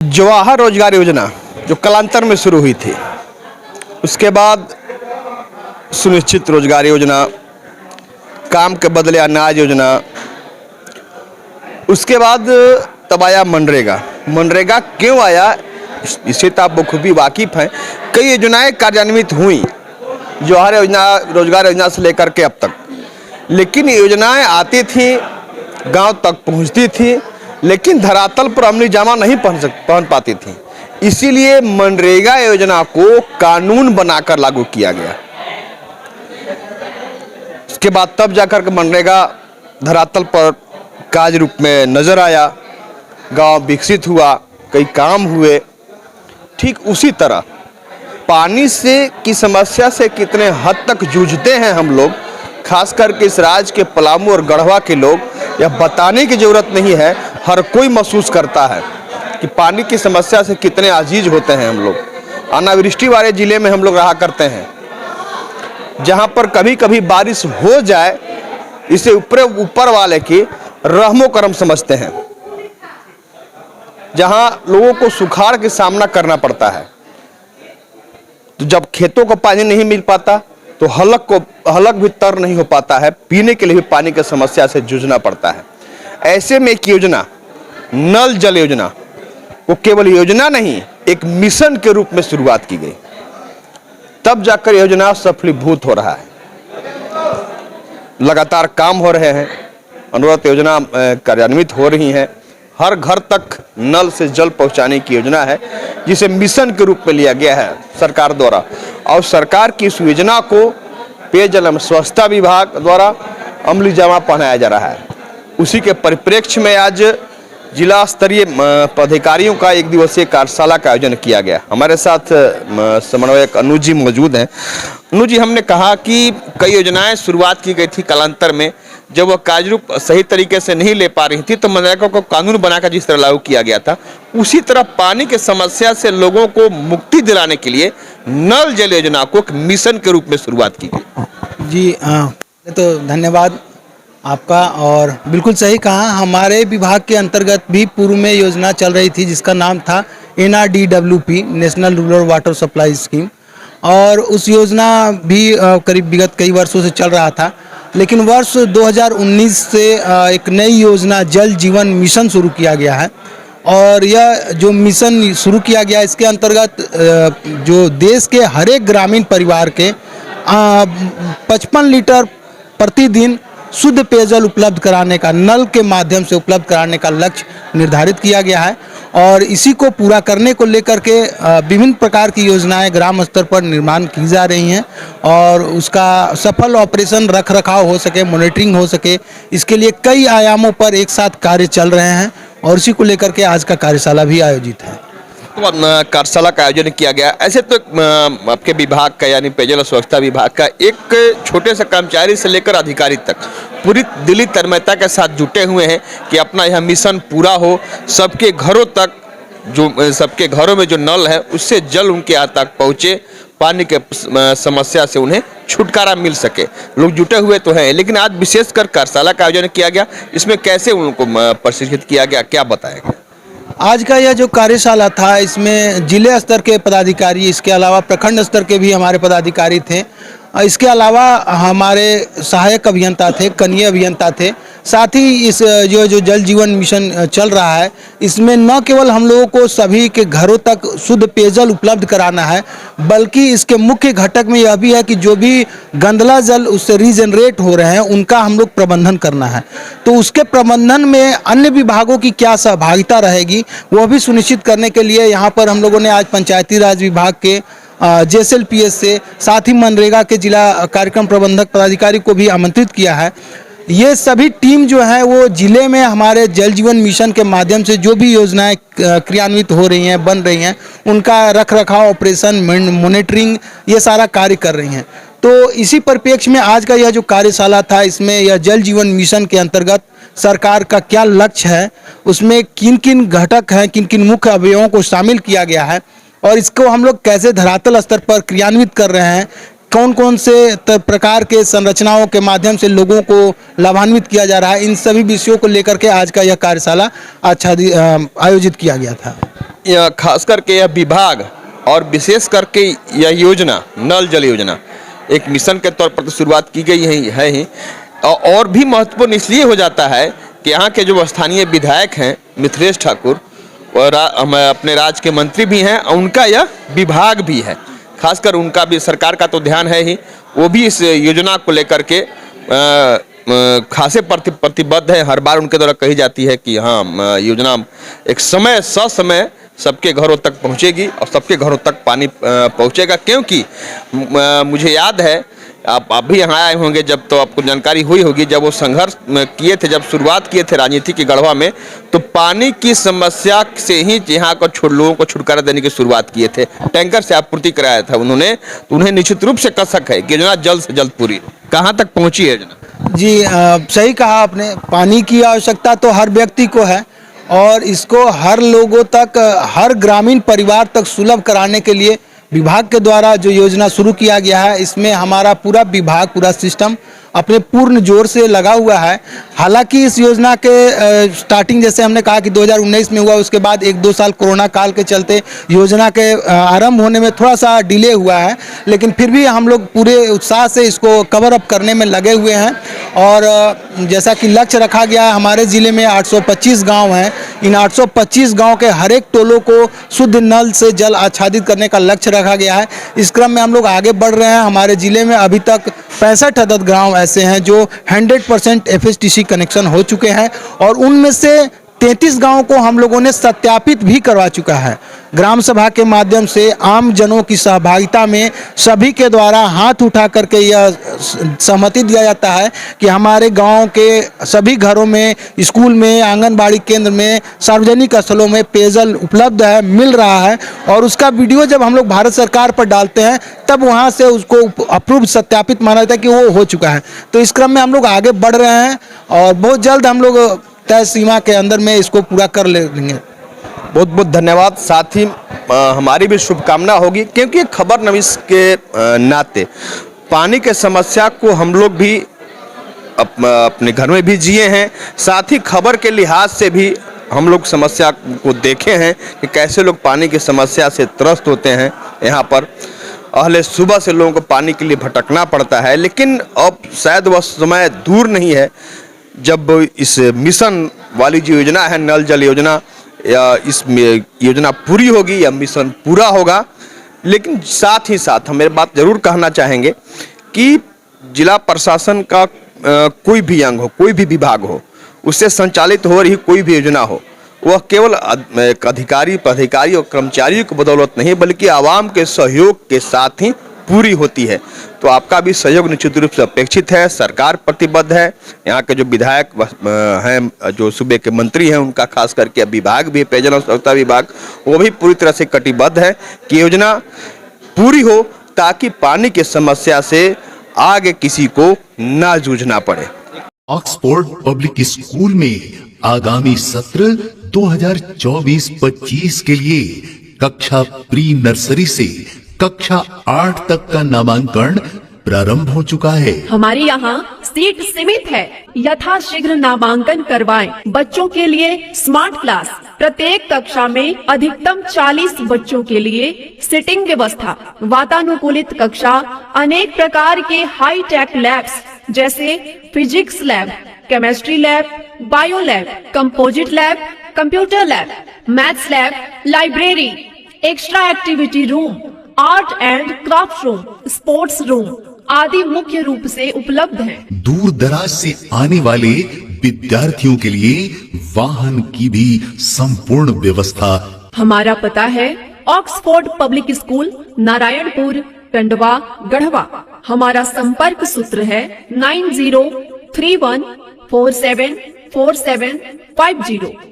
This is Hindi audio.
जवाहर रोजगार योजना जो कालांतर में शुरू हुई थी, उसके बाद सुनिश्चित रोजगार योजना, काम के बदले अनाज योजना, उसके बाद तब आया मनरेगा। मनरेगा क्यों आया इससे तो आप बखूबी वाकिफ हैं। कई योजनाएं कार्यान्वित हुई जवाहर योजना, रोजगार योजना से लेकर के अब तक, लेकिन योजनाएं आती थी, गांव तक पहुंचती थी, लेकिन धरातल पर अमली जामा नहीं पहुंच पाती थी। इसीलिए मनरेगा योजना को कानून बनाकर लागू किया गया। उसके बाद तब जाकर के मनरेगा धरातल पर कार्य रूप में नजर आया, गांव विकसित हुआ, कई काम हुए। ठीक उसी तरह पानी से की समस्या से कितने हद तक जूझते हैं हम लोग, खास करके इस राज्य के पलामू और गढ़वा के लोग, यह बताने की जरूरत नहीं है। हर कोई महसूस करता है कि पानी की समस्या से कितने आजीज होते हैं हम लोग। अनावृष्टि वाले जिले में हम लोग रहा करते हैं, जहां पर कभी कभी बारिश हो जाए इसे ऊपर वाले की रहमो करम समझते हैं, जहां लोगों को सुखाड़ के सामना करना पड़ता है। तो जब खेतों को पानी नहीं मिल पाता तो हलक भी तर नहीं हो पाता है, पीने के लिए भी पानी की समस्या से जूझना पड़ता है। ऐसे में एक योजना, नल जल योजना, वो केवल योजना नहीं, एक मिशन के रूप में शुरुआत की गई। तब जाकर योजना सफलीभूत हो रहा है, लगातार काम हो रहे हैं, अनुव्रत योजना कार्यान्वित हो रही हैं। हर घर तक नल से जल पहुंचाने की योजना है, जिसे मिशन के रूप में लिया गया है सरकार द्वारा। और सरकार की इस योजना को पेयजल एवं स्वच्छता विभाग द्वारा अमली जामा पहनाया जा रहा है। उसी के परिप्रेक्ष्य में आज जिला स्तरीय पदाधिकारियों का एक दिवसीय कार्यशाला का आयोजन किया गया। हमारे साथ समन्वयक अनुज जी मौजूद हैं। अनुज जी, हमने कहा कि कई योजनाएं शुरुआत की गई थी कालांतर में, जब वह कार्य रूप सही तरीके से नहीं ले पा रही थी तो मनरेगा को कानून बनाकर जिस तरह लागू किया गया था, उसी तरह पानी की समस्या से लोगों को मुक्ति दिलाने के लिए नल जल योजना को एक मिशन के रूप में शुरुआत की गई। जी तो धन्यवाद आपका। और बिल्कुल सही कहा, हमारे विभाग के अंतर्गत भी पूर्व में योजना चल रही थी जिसका नाम था NRDWP, national rural water supply scheme. और उस योजना भी करीब विगत कई वर्षों से चल रहा था, लेकिन वर्ष 2019 से एक नई योजना जल जीवन मिशन शुरू किया गया है। और यह जो मिशन शुरू किया गया, इसके अंतर्गत जो देश के हर एक ग्रामीण परिवार के 55 लीटर प्रतिदिन शुद्ध पेयजल उपलब्ध कराने का, नल के माध्यम से उपलब्ध कराने का लक्ष्य निर्धारित किया गया है। और इसी को पूरा करने को लेकर के विभिन्न प्रकार की योजनाएं ग्राम स्तर पर निर्माण की जा रही हैं, और उसका सफल ऑपरेशन रख रखाव हो सके, मॉनिटरिंग हो सके, इसके लिए कई आयामों पर एक साथ कार्य चल रहे हैं। और इसी को लेकर के आज का कार्यशाला भी आयोजित है। तो कार्यशाला का आयोजन किया गया। ऐसे तो आपके विभाग का, यानी पेयजल और स्वच्छता विभाग का, एक छोटे से कर्मचारी से लेकर अधिकारी तक पूरी दिली तन्मयता के साथ जुटे हुए हैं कि अपना यह मिशन पूरा हो, सबके घरों तक, जो सबके घरों में जो नल है उससे जल उनके यहाँ तक पहुँचे, पानी के समस्या से उन्हें छुटकारा मिल सके। लोग जुटे हुए तो हैं, लेकिन आज विशेषकर कार्यशाला का आयोजन किया गया, इसमें कैसे उनको प्रशिक्षित किया गया, क्या बताएंगे? आज का यह जो कार्यशाला था, इसमें जिले स्तर के पदाधिकारी, इसके अलावा प्रखंड स्तर के भी हमारे पदाधिकारी थे, इसके अलावा हमारे सहायक अभियंता थे, कनीय अभियंता थे। साथ ही इस जो जल जीवन मिशन चल रहा है, इसमें न केवल हम लोगों को सभी के घरों तक शुद्ध पेयजल उपलब्ध कराना है, बल्कि इसके मुख्य घटक में यह भी है कि जो भी गंदला जल उससे रीजनरेट हो रहे हैं उनका हम लोग प्रबंधन करना है। तो उसके प्रबंधन में अन्य विभागों की क्या सहभागिता रहेगी, वह भी सुनिश्चित करने के लिए यहाँ पर हम लोगों ने आज पंचायती राज विभाग के JSLPS से, साथ ही मनरेगा के जिला कार्यक्रम प्रबंधक पदाधिकारी को भी आमंत्रित किया है। ये सभी टीम जो है वो जिले में हमारे जल जीवन मिशन के माध्यम से जो भी योजनाएं क्रियान्वित हो रही हैं, बन रही हैं, उनका रख रखाव, ऑपरेशन, मॉनिटरिंग, ये सारा कार्य कर रही हैं। तो इसी परिप्रेक्ष्य में आज का यह जो कार्यशाला था, इसमें यह जल जीवन मिशन के अंतर्गत सरकार का क्या लक्ष्य है, उसमें किन किन घटक हैं, किन किन मुख्य अवयवों को शामिल किया गया है, और इसको हम लोग कैसे धरातल स्तर पर क्रियान्वित कर रहे हैं, कौन कौन से प्रकार के संरचनाओं के माध्यम से लोगों को लाभान्वित किया जा रहा है, इन सभी विषयों को लेकर के आज का यह कार्यशाला आयोजित किया गया था। खास करके यह विभाग और विशेष करके यह योजना नल जल योजना एक मिशन के तौर पर तो शुरुआत की गई है ही, और भी महत्वपूर्ण इसलिए हो जाता है कि यहाँ के जो स्थानीय विधायक हैं मिथिलेश ठाकुर और अपने राज्य के मंत्री भी हैं, उनका यह विभाग भी है। खासकर उनका भी सरकार का तो ध्यान है ही, वो भी इस योजना को लेकर के खासे प्रतिबद्ध है। हर बार उनके द्वारा कही जाती है कि हाँ योजना एक समय ससमय सबके घरों तक पहुंचेगी और सबके घरों तक पानी पहुंचेगा। क्योंकि मुझे याद है आप भी यहाँ आए होंगे जब, तो आपको जानकारी हुई होगी जब वो संघर्ष किए थे, जब शुरुआत किए थे राजनीति की गढ़वा में, तो पानी की समस्या से ही यहाँ को लोगों को छुटकारा देने की शुरुआत किए थे। टैंकर से आपूर्ति कराया था उन्होंने, तो उन्हें निश्चित रूप से कसक है कि योजना जल्द से जल्द पूरी। कहाँ तक पहुँची है योजना? जी सही कहा आपने। पानी की आवश्यकता तो हर व्यक्ति को है और इसको हर लोगों तक, हर ग्रामीण परिवार तक सुलभ कराने के लिए विभाग के द्वारा जो योजना शुरू किया गया है, इसमें हमारा पूरा विभाग, पूरा सिस्टम अपने पूर्ण जोर से लगा हुआ है। हालांकि इस योजना के स्टार्टिंग जैसे हमने कहा कि 2019 में हुआ, उसके बाद 1-2 साल कोरोना काल के चलते योजना के आरंभ होने में थोड़ा सा डिले हुआ है, लेकिन फिर भी हम लोग पूरे उत्साह से इसको कवर अप करने में लगे हुए हैं। और जैसा कि लक्ष्य रखा गया है, हमारे ज़िले में 825 गाँव हैं। इन 825 गाँव के हर एक टोलों को शुद्ध नल से जल आच्छादित करने का लक्ष्य रखा गया है। इस क्रम में हम लोग आगे बढ़ रहे हैं। हमारे ज़िले में अभी तक 65 अदद गाँव ऐसे हैं जो 100% FSTC कनेक्शन हो चुके हैं और उनमें से 33 गाँव को हम लोगों ने सत्यापित भी करवा चुका है। ग्राम सभा के माध्यम से आम जनों की सहभागिता में सभी के द्वारा हाथ उठा करके यह सहमति दिया जाता है कि हमारे गांव के सभी घरों में, स्कूल में, आंगनबाड़ी केंद्र में, सार्वजनिक स्थलों में पेयजल उपलब्ध है, मिल रहा है। और उसका वीडियो जब हम लोग भारत सरकार पर डालते हैं तब वहां से उसको अप्रूव, सत्यापित माना जाता है कि वो हो चुका है। तो इस क्रम में हम लोग आगे बढ़ रहे हैं और बहुत जल्द हम लोग तय सीमा के अंदर में इसको पूरा कर लेंगे। बहुत बहुत धन्यवाद। साथ ही हमारी भी शुभकामना होगी, क्योंकि खबर नवीस के नाते पानी के समस्या को हम लोग भी अपने घर में भी जिए हैं, साथ ही खबर के लिहाज से भी हम लोग समस्या को देखे हैं कि कैसे लोग पानी की समस्या से त्रस्त होते हैं। यहाँ पर अहले सुबह से लोगों को पानी के लिए भटकना पड़ता है, लेकिन अब शायद वह समय दूर नहीं है जब इस मिशन वाली जो योजना है नल जल योजना, या इस योजना पूरी होगी या मिशन पूरा होगा। लेकिन साथ ही साथ हम एक बात जरूर कहना चाहेंगे कि जिला प्रशासन का कोई भी अंग हो, कोई भी विभाग हो, उससे संचालित हो रही कोई भी योजना हो, वह केवल अधिकारी, पदाधिकारी और कर्मचारियों की बदौलत नहीं बल्कि आवाम के सहयोग के साथ ही पूरी होती है। तो आपका भी सहयोग निश्चित रूप से अपेक्षित है। सरकार प्रतिबद्ध है, यहाँ के जो विधायक हैं, जो सूबे के मंत्री हैं, उनका खास करके विभाग भी, पेयजल और स्वच्छता विभाग, वो भी पूरी तरह से कटिबद्ध है कि योजना पूरी हो ताकि पानी की समस्या से आगे किसी को ना जूझना पड़े। ऑक्सफोर्ड पब्लिक स्कूल में आगामी सत्र 2024-25 के लिए कक्षा प्री नर्सरी से कक्षा 8 तक का नामांकन प्रारंभ हो चुका है। हमारे यहाँ सीट सीमित है, यथाशीघ्र नामांकन करवाएं। बच्चों के लिए स्मार्ट क्लास, प्रत्येक कक्षा में अधिकतम 40 बच्चों के लिए सिटिंग व्यवस्था, वातानुकूलित कक्षा, अनेक प्रकार के हाई टेक लैब्स जैसे physics lab, chemistry lab, bio lab, composite lab, computer lab, maths lab, library, extra activity room, art and craft room, sports room आदि मुख्य रूप से उपलब्ध हैं। दूर दराज से आने वाले विद्यार्थियों के लिए वाहन की भी संपूर्ण व्यवस्था। हमारा पता है Oxford public school, Narayanpur, Tandwa, Garhwa. हमारा संपर्क सूत्र है 9031474750।